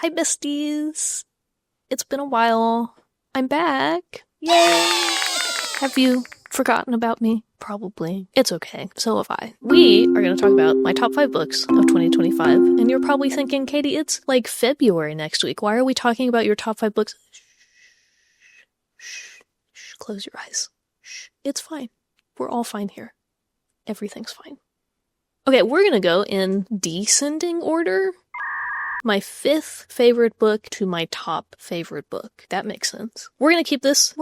Hi, besties. It's been a while. I'm back. Yay! Have you forgotten about me? Probably. It's okay. So have I. We are going to talk about my top 5 books of 2025. And you're probably thinking, Katie, it's like February next week. Why are we talking about your top 5 books? Shh. Close your eyes. Shh. It's fine. We're all fine here. Everything's fine. Okay, we're going to go in descending order. My 5th favorite book to my top favorite book. That makes sense. We're gonna keep this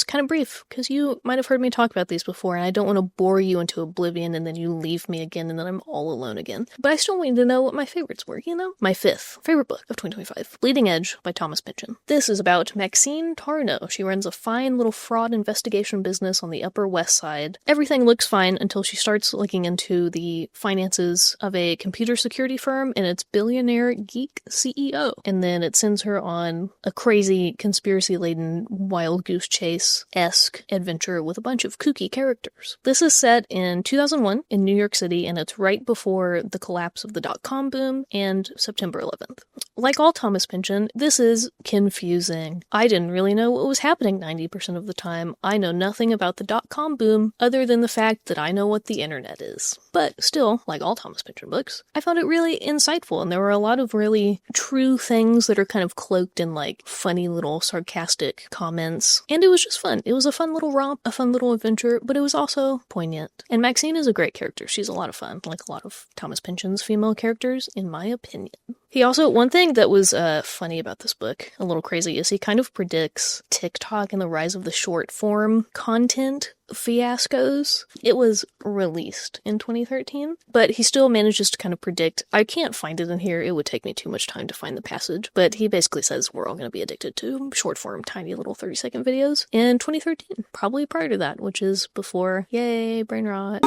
kind of brief, because you might have heard me talk about these before, and I don't want to bore you into oblivion and then you leave me again and then I'm all alone again. But I still want you to know what my favorites were, you know? My 5th favorite book of 2025, Bleeding Edge by Thomas Pynchon. This is about Maxine Tartt. She runs a fine little fraud investigation business on the Upper West Side. Everything looks fine until she starts looking into the finances of a computer security firm and its billionaire geek CEO, and then it sends her on a crazy conspiracy-laden wild goose chase-esque adventure with a bunch of kooky characters. This is set in 2001 in New York City, and it's right before the collapse of the dot-com boom and September 11th. Like all Thomas Pynchon, this is confusing. I didn't really know what was happening 90% of the time. I know nothing about the dot-com boom other than the fact that I know what the internet is. But still, like all Thomas Pynchon books, I found it really insightful, and there were a lot of really true things that are kind of cloaked in like funny little sarcastic comments. And it was just fun. It was a fun little romp, a fun little adventure, but it was also poignant. And Maxine is a great character. She's a lot of fun, like a lot of Thomas Pynchon's female characters, in my opinion. He also, one thing that was funny about this book, a little crazy, is he kind of predicts TikTok and the rise of the short form content fiascos. It was released in 2013, but he still manages to kind of predict, I can't find it in here, it would take me too much time to find the passage, but he basically says we're all going to be addicted to short form, tiny little 30-second videos in 2013, probably prior to that, which is before, yay, brain rot.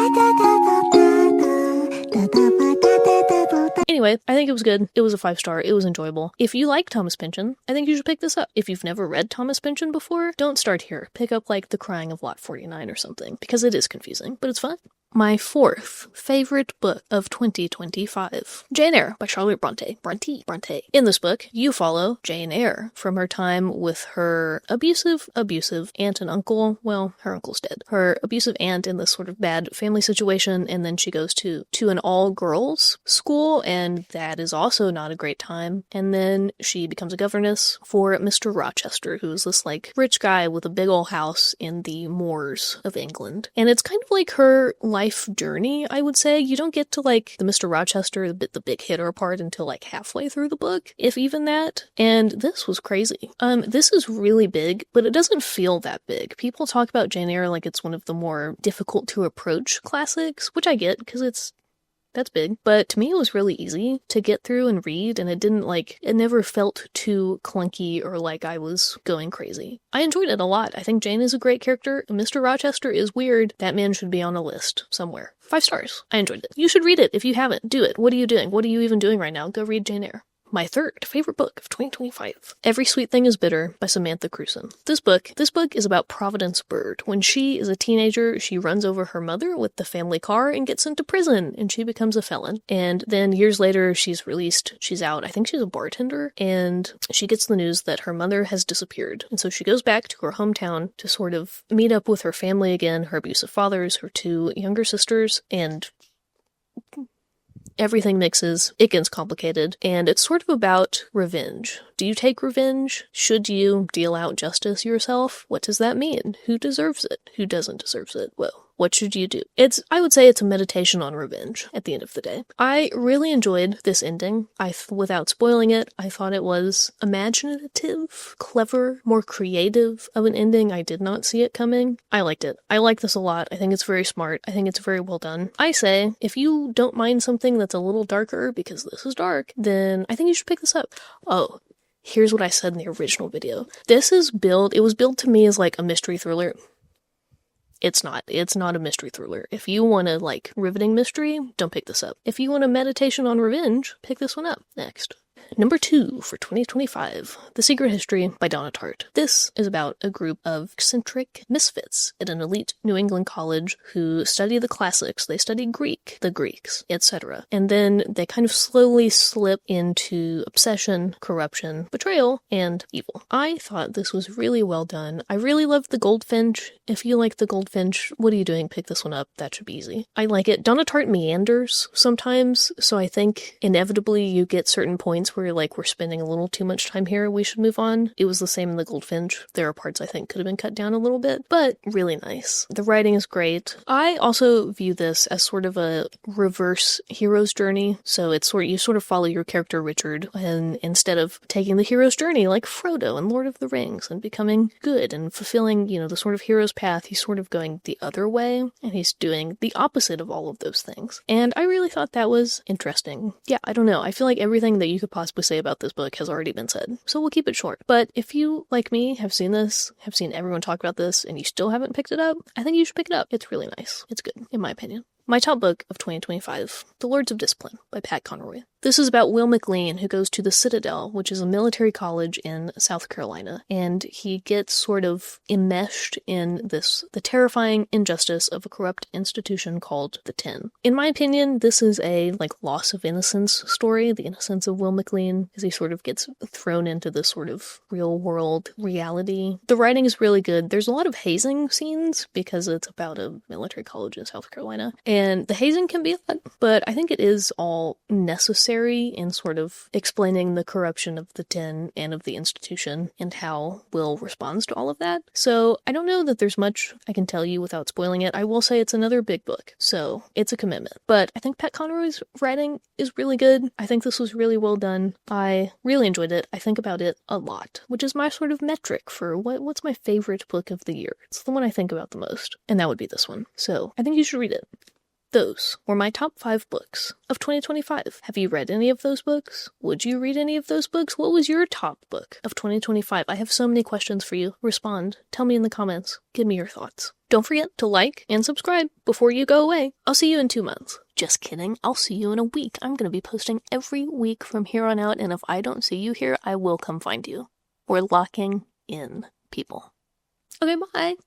Anyway, I think it was good. It was a 5-star. It was enjoyable. If you like Thomas Pynchon, I think you should pick this up. If you've never read Thomas Pynchon before, don't start here. Pick up like The Crying of Lot 49 or something, because it is confusing, but it's fun. My 4th favorite book of 2025, Jane Eyre by Charlotte Bronte. Bronte. In this book, you follow Jane Eyre from her time with her abusive aunt and uncle. Well, her uncle's dead. Her abusive aunt in this sort of bad family situation, and then she goes to an all-girls school, and that is also not a great time. And then she becomes a governess for Mr. Rochester, who's this like rich guy with a big old house in the moors of England. And it's kind of like her life journey, I would say. You don't get to like the Mr. Rochester, the big hitter part until like halfway through the book, if even that. And this was crazy. This is really big, but it doesn't feel that big. People talk about Jane Eyre like it's one of the more difficult to approach classics, which I get because that's big, but to me it was really easy to get through and read, and it never felt too clunky or like I was going crazy. I enjoyed it a lot. I think Jane is a great character. Mr. Rochester is weird. That man should be on a list somewhere. 5 stars. I enjoyed it. You should read it if you haven't. Do it. What are you doing? What are you even doing right now? Go read Jane Eyre. My 3rd favorite book of 2025, Every Sweet Thing is Bitter by Samantha Crewson. This book is about Providence Bird. When she is a teenager, she runs over her mother with the family car and gets sent to prison, and she becomes a felon. And then years later, she's released. She's out. I think she's a bartender, and she gets the news that her mother has disappeared. And so she goes back to her hometown to sort of meet up with her family again, her abusive fathers, her 2 younger sisters, and everything mixes, it gets complicated, and it's sort of about revenge. Do you take revenge? Should you deal out justice yourself? What does that mean? Who deserves it? Who doesn't deserve it? Well, what should you do? I would say it's a meditation on revenge at the end of the day. I really enjoyed this ending. Without spoiling it, I thought it was imaginative, clever, more creative of an ending. I did not see it coming. I liked it. I like this a lot. I think it's very smart. I think it's very well done. I say, if you don't mind something that's a little darker, because this is dark, then I think you should pick this up. Oh, here's what I said in the original video. It was billed to me as like a mystery thriller. It's not a mystery thriller. If you want a, like, riveting mystery, don't pick this up. If you want a meditation on revenge, pick this one up next. Number 2 for 2025, The Secret History by Donna Tartt. This is about a group of eccentric misfits at an elite New England college who study the classics. They study Greek, the Greeks, etc. And then they kind of slowly slip into obsession, corruption, betrayal, and evil. I thought this was really well done. I really loved the Goldfinch. If you like the Goldfinch, what are you doing? Pick this one up. That should be easy. I like it. Donna Tartt meanders sometimes, so I think inevitably you get certain points where you're like, we're spending a little too much time here, we should move on. It was the same in the Goldfinch. There are parts I think could have been cut down a little bit, but really nice. The writing is great. I also view this as sort of a reverse hero's journey. So it's you sort of follow your character Richard, and instead of taking the hero's journey like Frodo in Lord of the Rings and becoming good and fulfilling, the sort of hero's path, he's sort of going the other way, and he's doing the opposite of all of those things. And I really thought that was interesting. Yeah, I don't know. I feel like everything that you could possibly say about this book has already been said, so we'll keep it short. But if you, like me, have seen this, have seen everyone talk about this, and you still haven't picked it up, I think you should pick it up. It's really nice. It's good, in my opinion. My top book of 2025, The Lords of Discipline by Pat Conroy. This is about Will McLean, who goes to the Citadel, which is a military college in South Carolina, and he gets sort of enmeshed in the terrifying injustice of a corrupt institution called the Ten. In my opinion, this is a, loss of innocence story, the innocence of Will McLean, as he sort of gets thrown into this sort of real-world reality. The writing is really good. There's a lot of hazing scenes, because it's about a military college in South Carolina, and the hazing can be a lot, but I think it is all necessary in sort of explaining the corruption of the Ten and of the institution and how Will responds to all of that. So I don't know that there's much I can tell you without spoiling it. I will say it's another big book, so it's a commitment. But I think Pat Conroy's writing is really good. I think this was really well done. I really enjoyed it. I think about it a lot, which is my sort of metric for what's my favorite book of the year. It's the one I think about the most, and that would be this one. So I think you should read it. Those were my top 5 books of 2025. Have you read any of those books? Would you read any of those books? What was your top book of 2025? I have so many questions for you. Respond. Tell me in the comments. Give me your thoughts. Don't forget to like and subscribe before you go away. I'll see you in 2 months. Just kidding. I'll see you in a week. I'm going to be posting every week from here on out, and if I don't see you here, I will come find you. We're locking in, people. Okay, bye.